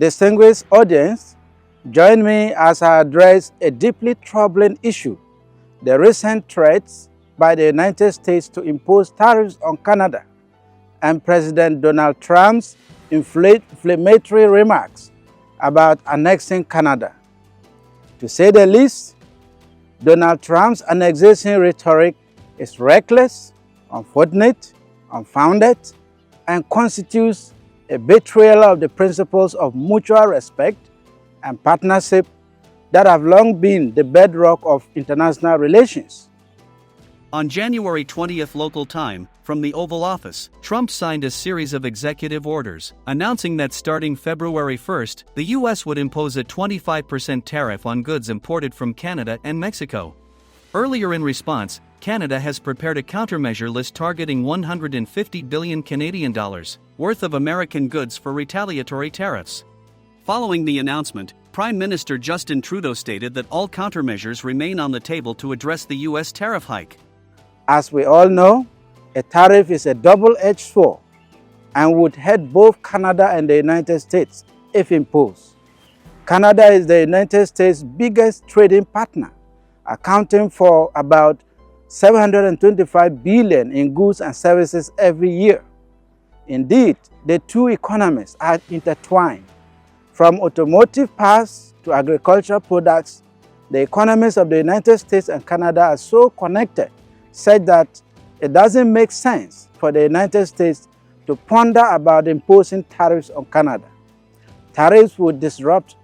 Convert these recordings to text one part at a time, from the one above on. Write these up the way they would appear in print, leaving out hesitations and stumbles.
Distinguished audience, join me as I address a deeply troubling issue: the recent threats by the United States to impose tariffs on Canada and President Donald Trump's inflammatory remarks about annexing Canada. To say the least, Donald Trump's annexation rhetoric is reckless, unfortunate, unfounded, and constitutes a betrayal of the principles of mutual respect and partnership that have long been the bedrock of international relations. On January 20th local time, from the Oval Office, Trump signed a series of executive orders, announcing that starting February 1st, the U.S. would impose a 25% tariff on goods imported from Canada and Mexico. Earlier in response, Canada has prepared a countermeasure list targeting $150 billion Canadian dollars worth of American goods for retaliatory tariffs. Following the announcement, Prime Minister Justin Trudeau stated that all countermeasures remain on the table to address the U.S. tariff hike. As we all know, a tariff is a double-edged sword and would hurt both Canada and the United States if imposed. Canada is the United States' biggest trading partner, accounting for about $725 billion in goods and services every year. Indeed, the two economies are intertwined. From automotive parts to agricultural products, the economies of the United States and Canada are so connected such that it doesn't make sense for the United States to ponder about imposing tariffs on Canada. Tariffs would disrupt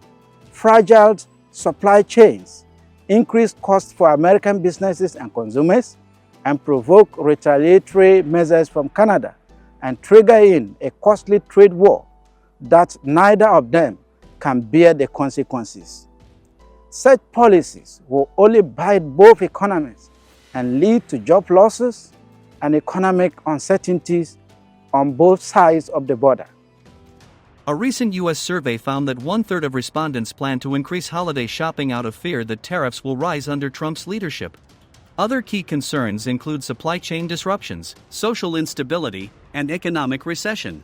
fragile supply chains, increase costs for American businesses and consumers, and provoke retaliatory measures from Canada, and trigger in a costly trade war that neither of them can bear the consequences. Such policies will only bite both economies and lead to job losses and economic uncertainties on both sides of the border. A recent U.S. survey found that one-third of respondents plan to increase holiday shopping out of fear that tariffs will rise under Trump's leadership. Other key concerns include supply chain disruptions, social instability, and economic recession.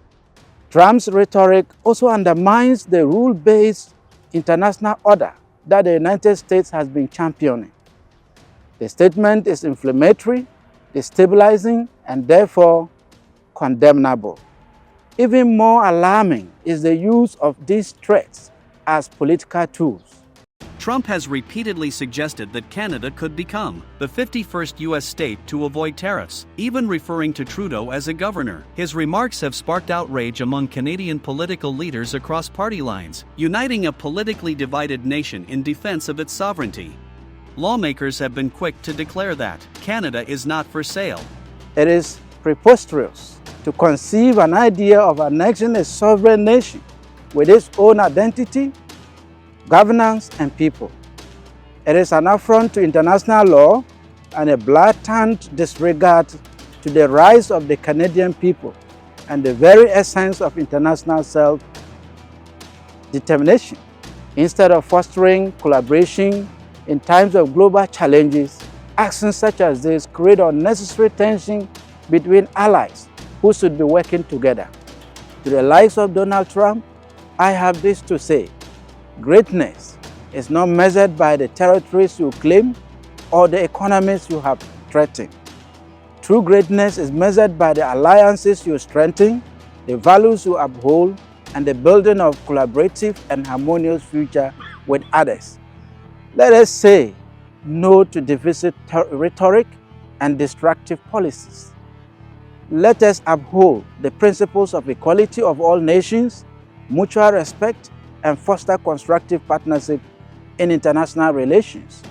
Trump's rhetoric also undermines the rule-based international order that the United States has been championing. The statement is inflammatory, destabilizing, and therefore condemnable. Even more alarming is the use of these threats as political tools. Trump has repeatedly suggested that Canada could become the 51st U.S. state to avoid tariffs, even referring to Trudeau as a governor. His remarks have sparked outrage among Canadian political leaders across party lines, uniting a politically divided nation in defense of its sovereignty. Lawmakers have been quick to declare that Canada is not for sale. It is preposterous to conceive an idea of annexing a sovereign nation with its own identity, governance, and people. It is an affront to international law and a blatant disregard to the rights of the Canadian people and the very essence of international self-determination. Instead of fostering collaboration in times of global challenges, actions such as this create unnecessary tension between allies who should be working together. To the likes of Donald Trump, I have this to say: greatness is not measured by the territories you claim or the economies you have threatened. True greatness is measured by the alliances you strengthen, the values you uphold, and the building of collaborative and harmonious future with others. Let us say no to divisive rhetoric and destructive policies. Let us uphold the principles of equality of all nations, mutual respect, and foster constructive partnership in international relations.